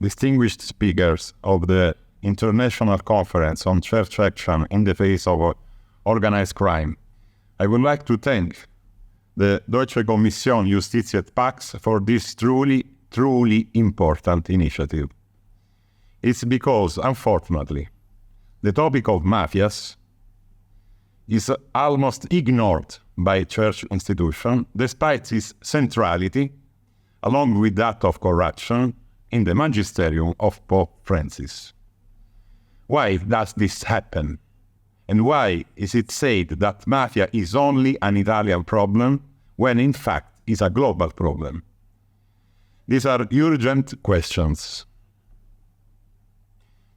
distinguished speakers of the International Conference on Church Action in the Face of Organized Crime, I would like to thank the Deutsche Kommission, JUSTITIA et Pax for this truly important initiative. It's because, unfortunately, the topic of mafias is almost ignored by church institutions, despite its centrality, along with that of corruption, in the magisterium of Pope Francis. Why does this happen? And why is it said that mafia is only an Italian problem, when in fact is a global problem? These are urgent questions.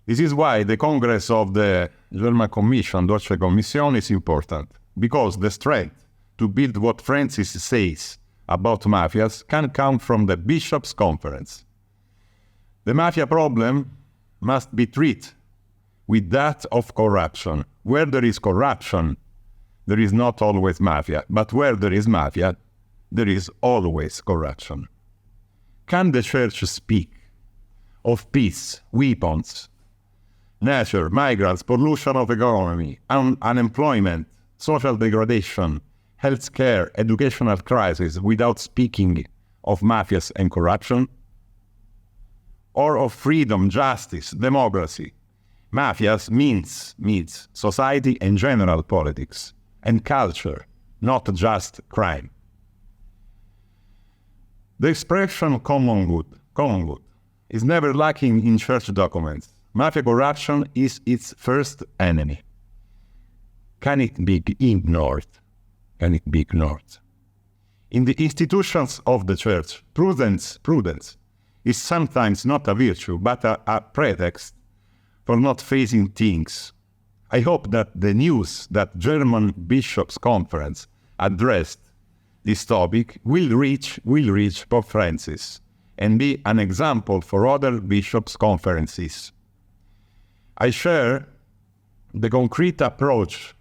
This is why the Congress of the German Commission, Deutsche Kommission, is important, because the strength to build what Francis says about mafias can come from the Bishops' Conference. The mafia problem must be treated with that of corruption. Where there is corruption, there is not always mafia, but where there is mafia, there is always corruption. Can the Church speak of peace, weapons, nature, migrants, pollution of economy, unemployment, social degradation, healthcare, educational crisis without speaking of mafias and corruption? Or of freedom, justice, democracy? Mafias means society and general politics and culture, not just crime. The expression common good, is never lacking in church documents. Mafia corruption is its first enemy. Can it be ignored? Can it be ignored? In the institutions of the church, prudence is sometimes not a virtue, but a pretext for not facing things. I hope that the news that German Bishops' Conference addressed this topic will reach Pope Francis and be an example for other bishops' conferences. I share the concrete approach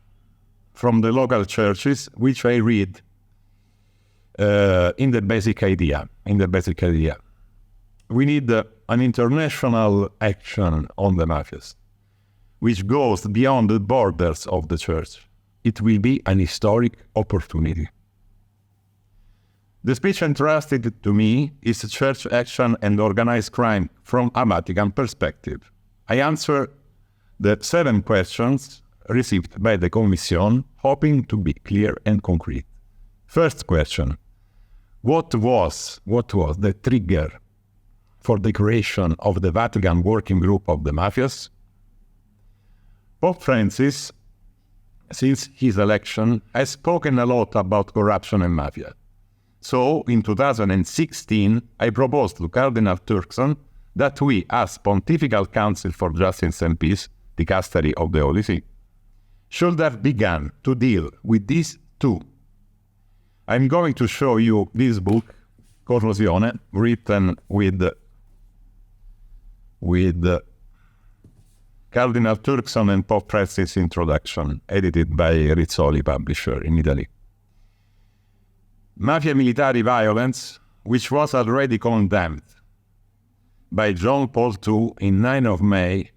from the local churches, which I read in the basic idea. We need an international action on the mafias, which goes beyond the borders of the church. It will be an historic opportunity. The speech entrusted to me is church action and organized crime from a Vatican perspective. I answer the 7 questions received by the Commission, hoping to be clear and concrete. First question: what was the trigger for the creation of the Vatican Working Group of the Mafias? Pope Francis, since his election, has spoken a lot about corruption and mafia. So, in 2016, I proposed to Cardinal Turkson that we, as Pontifical Council for Justice and Peace, the Dicastery of the Holy See, should have begun to deal with these two. I'm going to show you this book, Corrosione, written with Cardinal Turkson and Pope Francis introduction, edited by Rizzoli publisher in Italy. Mafia military violence, which was already condemned by John Paul II in 9 of May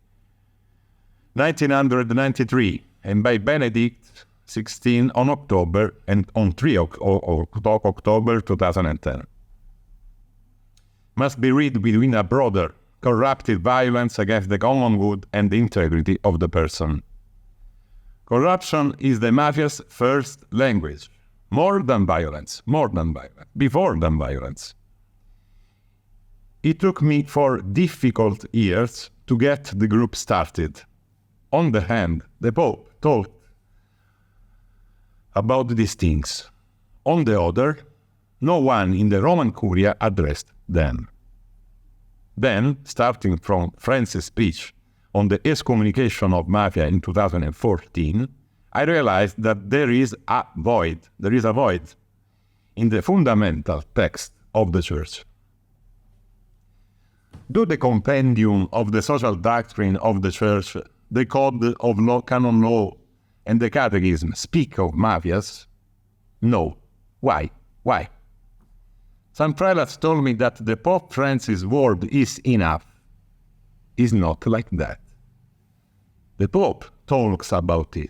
1993 and by Benedict XVI on October and on 3 October 2010. Must be read within a broader, corruptive violence against the common good and the integrity of the person. Corruption is the mafia's first language. More than violence, before than violence. It took me 4 difficult years to get the group started. On the hand, the Pope talked about these things. On the other, no one in the Roman Curia addressed them. Then, starting from Francis' speech on the excommunication of mafia in 2014, I realized that there is a void in the fundamental text of the Church. Do the compendium of the social doctrine of the Church, the Code of Law, Canon Law, and the Catechism speak of mafias? No. Why? Some prelates told me that the Pope Francis' word is enough. is not like that. The Pope talks about it,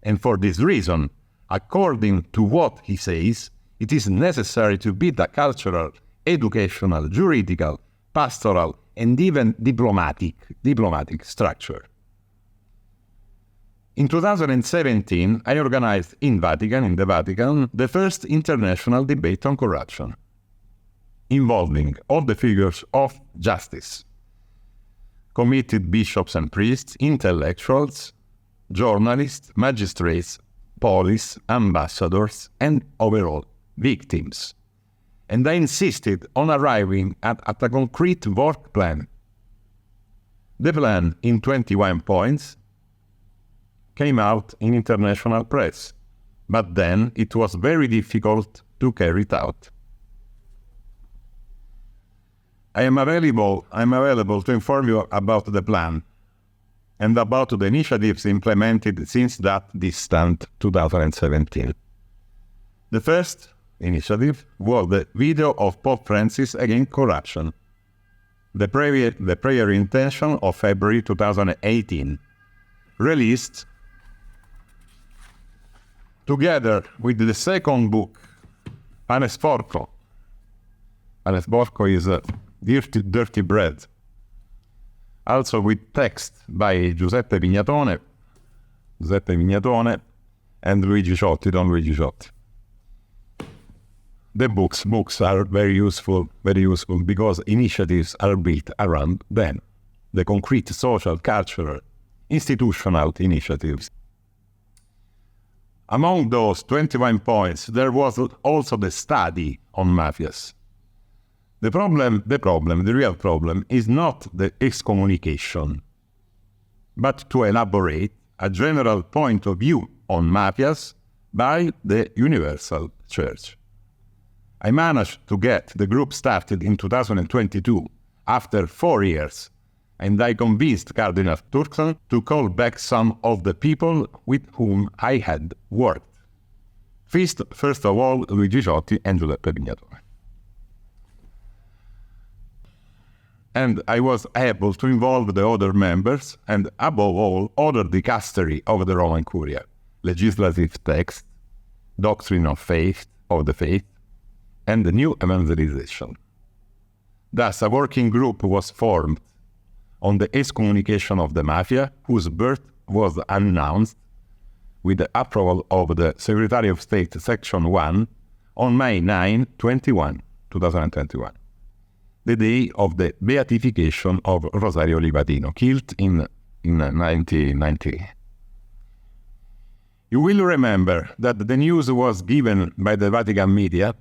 and for this reason, according to what he says, it is necessary to build a cultural, educational, juridical, pastoral, and even diplomatic structure. In 2017, I organized in the Vatican, the first international debate on corruption, involving all the figures of justice, committed bishops and priests, intellectuals, journalists, magistrates, police, ambassadors, and overall victims. And I insisted on arriving at a concrete work plan. The plan, in 21 points, came out in international press, but then it was very difficult to carry it out. I am available to inform you about the plan and about the initiatives implemented since that distant 2017. The first initiative was the video of Pope Francis against corruption, the prayer intention of February 2018, released together with the second book, Pane Sporco. Pane Sporco is dirty bread. Also with text by Giuseppe Vignatone and Luigi Ciotti, Don Luigi Ciotti. The books are very useful because initiatives are built around them. The concrete social, cultural, institutional initiatives. Among those 21 points, there was also the study on mafias. The real problem is not the excommunication, but to elaborate a general point of view on mafias by the Universal Church. I managed to get the group started in 2022, after 4 years, and I convinced Cardinal Turkson to call back some of the people with whom I had worked. First of all, Luigi Ciotti and Giuseppe Vignatone. And I was able to involve the other members and, above all, other dicastery of the Roman Curia, legislative text, doctrine of the faith, and the new evangelization. Thus, a working group was formed on the excommunication of the Mafia, whose birth was announced with the approval of the Secretary of State, Section 1, on May 9, 2021, the day of the beatification of Rosario Livatino, killed in 1990. You will remember that the news was given by the Vatican media,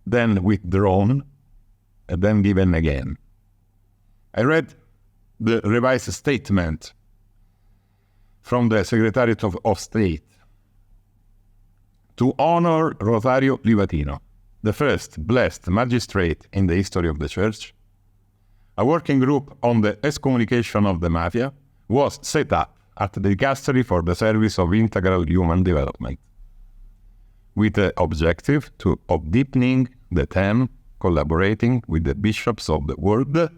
then withdrawn, and then given again. I read the revised statement from the Secretary of State to honor Rosario Livatino, the first blessed magistrate in the history of the Church. A working group on the excommunication of the Mafia was set up at the Dicastery for the Service of Integral Human Development, with the objective of deepening the theme, collaborating with the bishops of the world,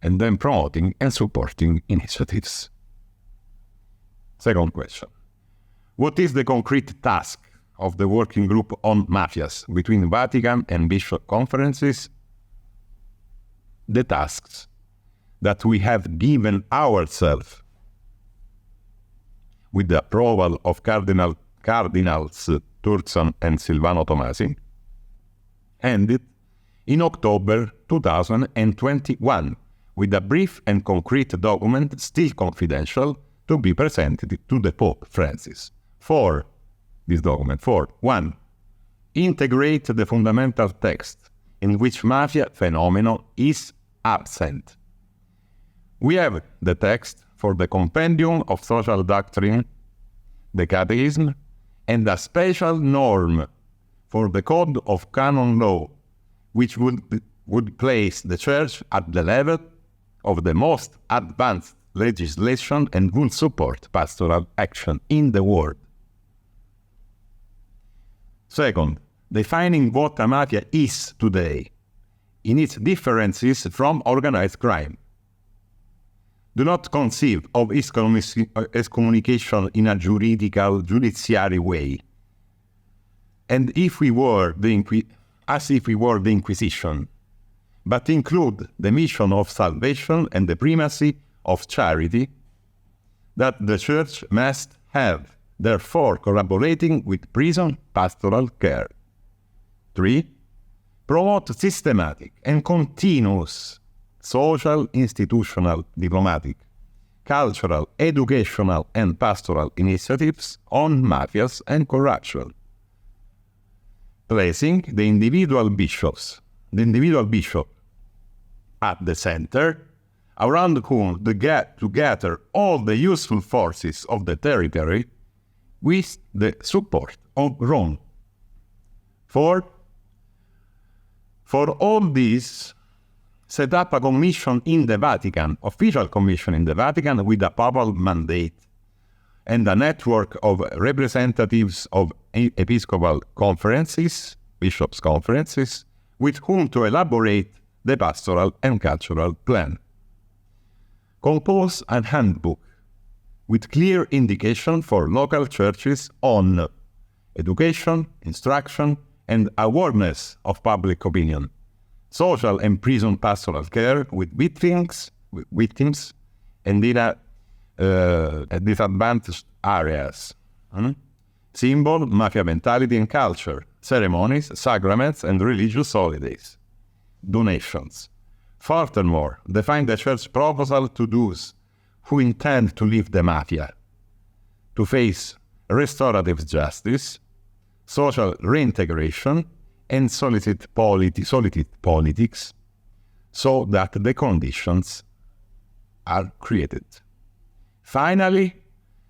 and then promoting and supporting initiatives. Second question. What is the concrete task of the working group on mafias between Vatican and bishop conferences? The tasks that we have given ourselves with the approval of Cardinals Turkson and Silvano Tomasi, ended in October 2021 with a brief and concrete document, still confidential, to be presented to the Pope Francis. For this document, 1. Integrate the fundamental text in which mafia phenomenon is absent. We have the text for the Compendium of Social Doctrine, the Catechism, and a special norm for the Code of Canon Law, which would place the Church at the level of the most advanced legislation and would support pastoral action in the world. Second, defining what a mafia is today, in its differences from organized crime. do not conceive of excommunication in a judiciary way, and as if we were the Inquisition, but include the mission of salvation and the primacy of charity that the Church must have, therefore collaborating with prison pastoral care. 3. Promote systematic and continuous social, institutional, diplomatic, cultural, educational, and pastoral initiatives on mafias and corruption, placing the individual bishop at the center, around whom to gather all the useful forces of the territory with the support of Rome. 4. For all this, set up a commission in the Vatican, official commission in the Vatican with a papal mandate and a network of representatives of episcopal conferences, bishops' conferences, with whom to elaborate the pastoral and cultural plan. Compose a handbook with clear indication for local churches on education, instruction, and awareness of public opinion, social and prison pastoral care with victims and in disadvantaged areas, symbol, mafia mentality and culture, ceremonies, sacraments, and religious holidays, donations. Furthermore, define the Church proposal to those who intend to leave the mafia, to face restorative justice, social reintegration, and solicit politics, so that the conditions are created. Finally,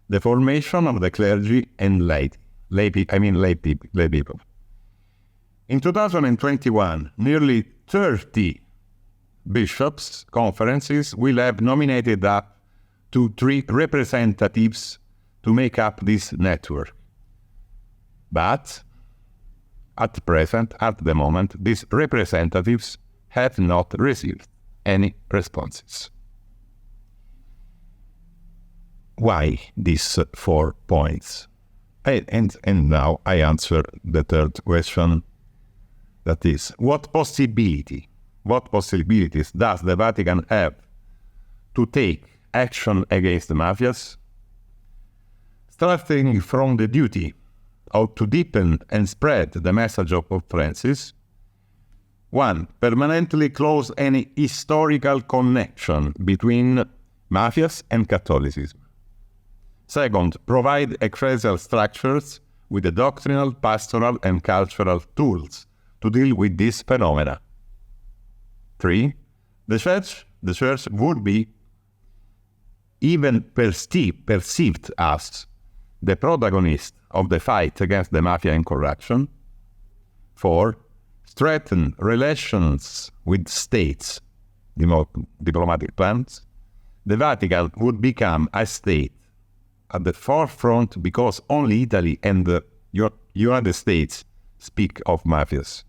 the formation of the clergy and lay people. In 2021, nearly 30 bishops' conferences will have nominated up to 3 representatives to make up this network. But at the moment, these representatives have not received any responses. Why these 4 points? And now I answer the third question, that is, what possibilities does the Vatican have to take action against the mafias? Starting from the duty to deepen and spread the message of Pope Francis. 1. Permanently close any historical connection between mafias and Catholicism. 2. Provide ecclesial structures with the doctrinal, pastoral, and cultural tools to deal with this phenomena. 3. The Church would be even perceived as the protagonist of the fight against the mafia and corruption. 4. Strengthen relations with states, diplomatic plans. The Vatican would become a state at the forefront because only Italy and the United States speak of mafias.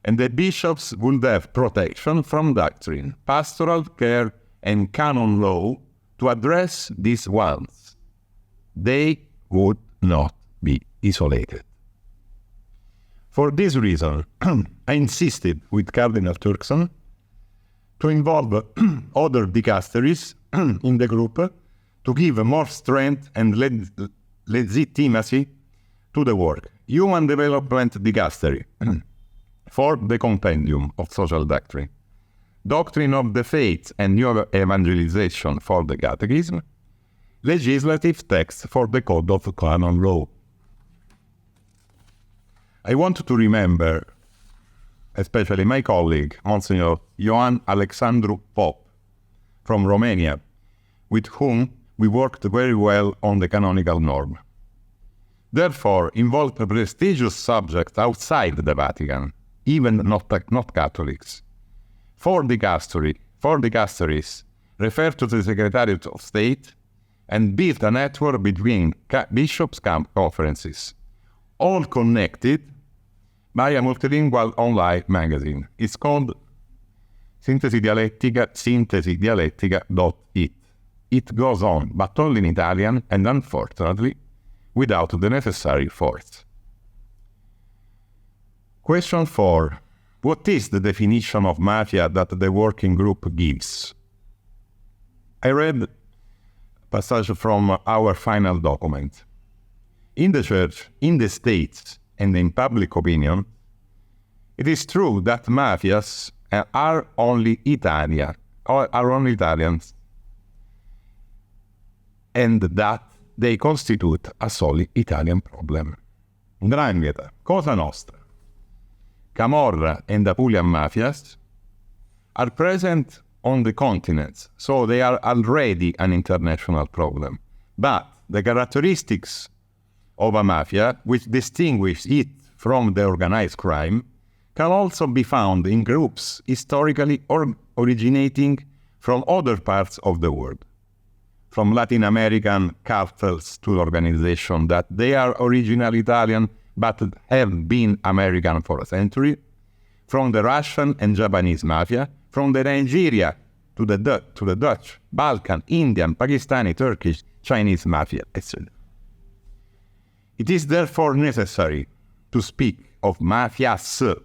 And the bishops would have protection from doctrine, pastoral care, and canon law to address these ones. They would not be isolated. For this reason, I insisted with Cardinal Turkson to involve other dicasteries in the group to give more strength and legitimacy to the work. Human Development Dicastery for the Compendium of Social Doctrine, Doctrine of the Faith and New Evangelization for the Catechism, Legislative Text for the Code of Canon Law. I want to remember especially my colleague, Monsignor Ioan Alexandru Pop from Romania, with whom we worked very well on the canonical norm. Therefore, involved prestigious subjects outside the Vatican, even not Catholics. 4 dicasteries refer to the Secretariat of State and built a network between bishops' conferences, all connected by a multilingual online magazine. It's called Sintesi Dialettica, sintesidialettica.it. It goes on, but only in Italian and unfortunately without the necessary force. Question 4. What is the definition of mafia that the working group gives? I read a passage from our final document. In the Church, in the States, and in public opinion, it is true that mafias are only Italians, and that they constitute a solely Italian problem. 'Ndrangheta, Cosa Nostra, Camorra, and Apulian mafias are present on the continents, so they are already an international problem. But the characteristics of a mafia, which distinguish it from the organized crime, can also be found in groups historically originating from other parts of the world. From Latin American cartels to organizations that they are originally Italian but have been American for a century, from the Russian and Japanese mafia, from the Nigeria to the Dutch, Balkan, Indian, Pakistani, Turkish, Chinese mafia, etc. It is therefore necessary to speak of mafias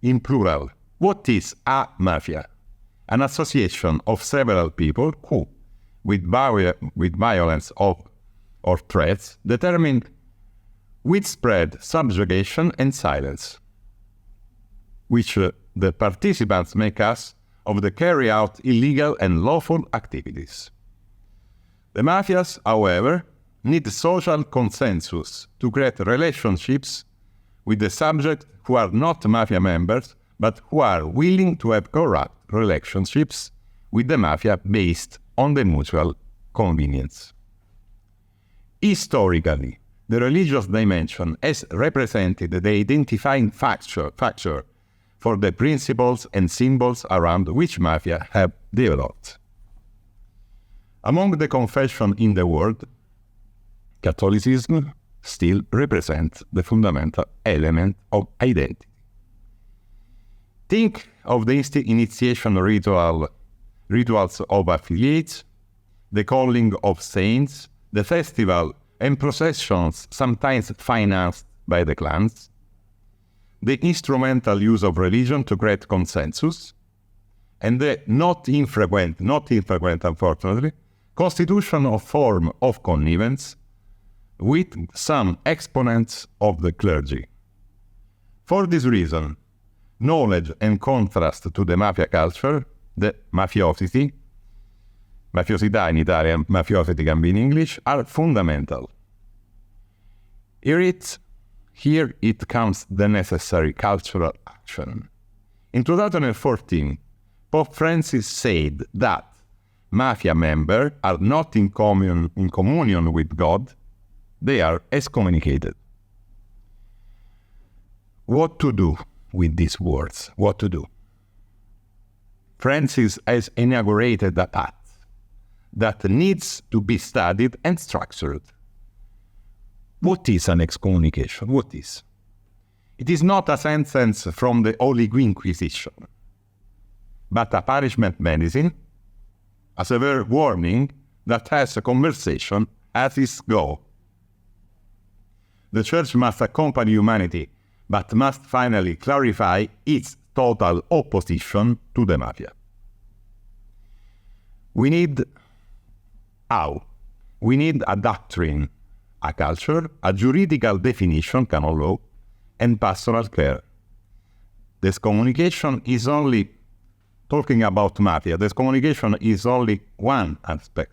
in plural. What is a mafia? An association of several people who, with violence or threats, determine widespread subjugation and silence, which the participants make us of the carry out illegal and lawful activities. The mafias, however, need social consensus to create relationships with the subject who are not mafia members, but who are willing to have corrupt relationships with the mafia based on the mutual convenience. Historically, the religious dimension has represented the identifying factor for the principles and symbols around which mafia have developed. Among the confessions in the world, Catholicism still represents the fundamental element of identity. Think of the initiation rituals of affiliates, the calling of saints, the festival and processions sometimes financed by the clans, the instrumental use of religion to create consensus, and the not infrequent, unfortunately, constitution of form of connivance with some exponents of the clergy. For this reason, knowledge and contrast to the mafia culture, the mafiosità in Italian, mafiosity can be in English, are fundamental. Here it comes the necessary cultural action. In 2014, Pope Francis said that mafia members are not in communion with God, they are excommunicated. What to do with these words? What to do? Francis has inaugurated a path that needs to be studied and structured. What is an excommunication? What is? It is not a sentence from the Holy Inquisition, but a punishment medicine, a severe warning that has a conversation as its goal. The Church must accompany humanity, but must finally clarify its total opposition to the mafia. We need a doctrine, a culture, a juridical definition, canon law, and pastoral care. This communication is only talking about mafia. This communication is only one aspect.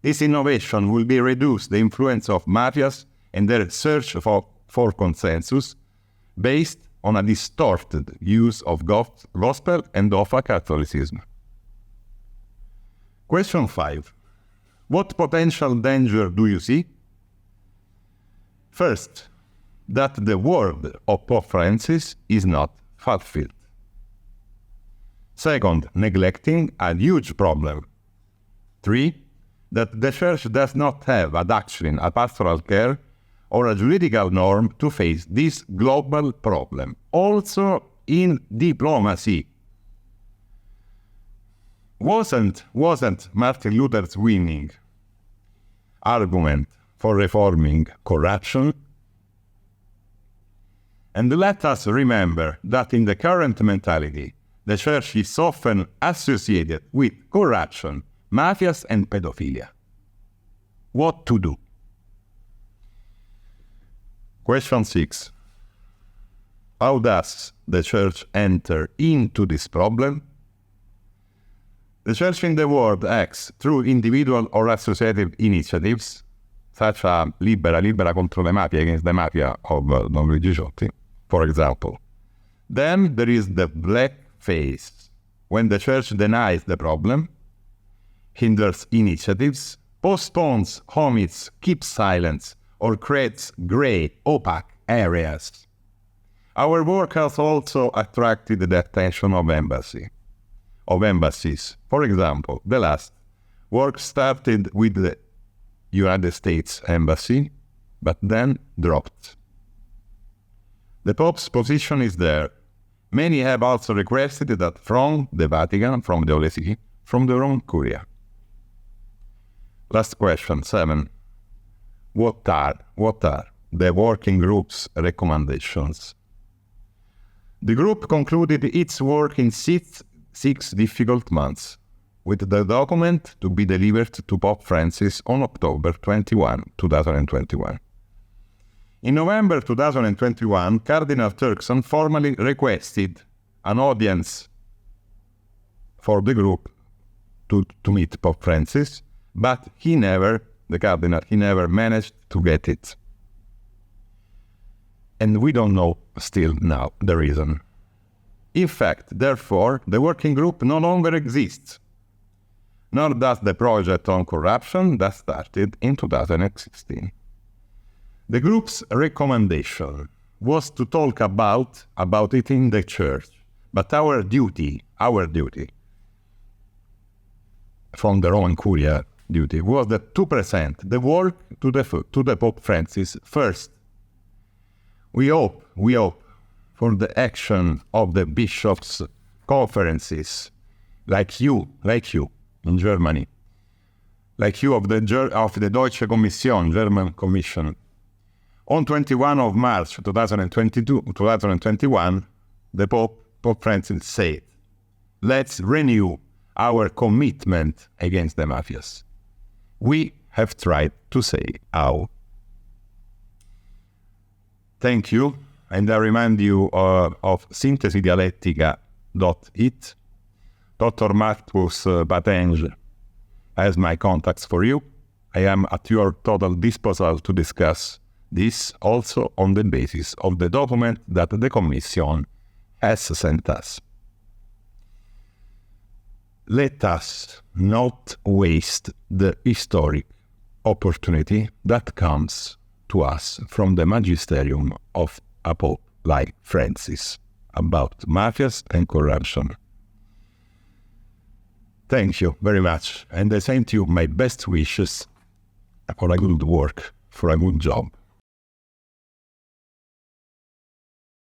This innovation will be reduce the influence of mafias and their search for consensus based on a distorted use of gospel and of Catholicism. Question 5. What potential danger do you see? First, that the word of Pope Francis is not fulfilled. Second, neglecting a huge problem. 3, that the Church does not have a doctrine, a pastoral care, or a juridical norm to face this global problem. Also in diplomacy. wasn't Martin Luther's winning argument for reforming corruption? And let us remember that in the current mentality, the church is often associated with corruption, mafias, and pedophilia. What to do? Question 6. How does the church enter into this problem? The church in the world acts through individual or associative initiatives, such as Libera contro le mafie, against the mafia of Luigi Ciotti, for example. Then there is the black phase, when the church denies the problem, hinders initiatives, postpones homits, keeps silence, or creates gray, opaque areas. Our work has also attracted the attention of embassies. For example, the last work started with the United States Embassy, but then dropped. The Pope's position is there. Many have also requested that from the Vatican, from the Holy See, from the Roman Curia. Last question, 7. What are the working group's recommendations? The group concluded its work in six difficult months, with the document to be delivered to Pope Francis on October 21, 2021. In November 2021, Cardinal Turkson formally requested an audience for the group to meet Pope Francis, but the Cardinal managed to get it. And we don't know still now the reason. In fact, therefore, the working group no longer exists, nor does the project on corruption that started in 2016. The group's recommendation was to talk about it in the church, but our duty from the Roman Curia duty was to present the work to the Pope Francis first. We hope for the action of the bishops' conferences, like you in Germany, like you of the Deutsche Kommission, German Commission. On 21 of March 2021, the Pope Francis said, "Let's renew our commitment against the mafias." We have tried to say how. Thank you, and I remind you of Sintesi Dialettica.it. Dr. Marcus Batenge has my contacts for you. I am at your total disposal to discuss this also on the basis of the document that the Commission has sent us. Let us not waste the historic opportunity that comes to us from the magisterium of a Pope like Francis about mafias and corruption. Thank you very much, and I send you my best wishes for a good work, for a good job.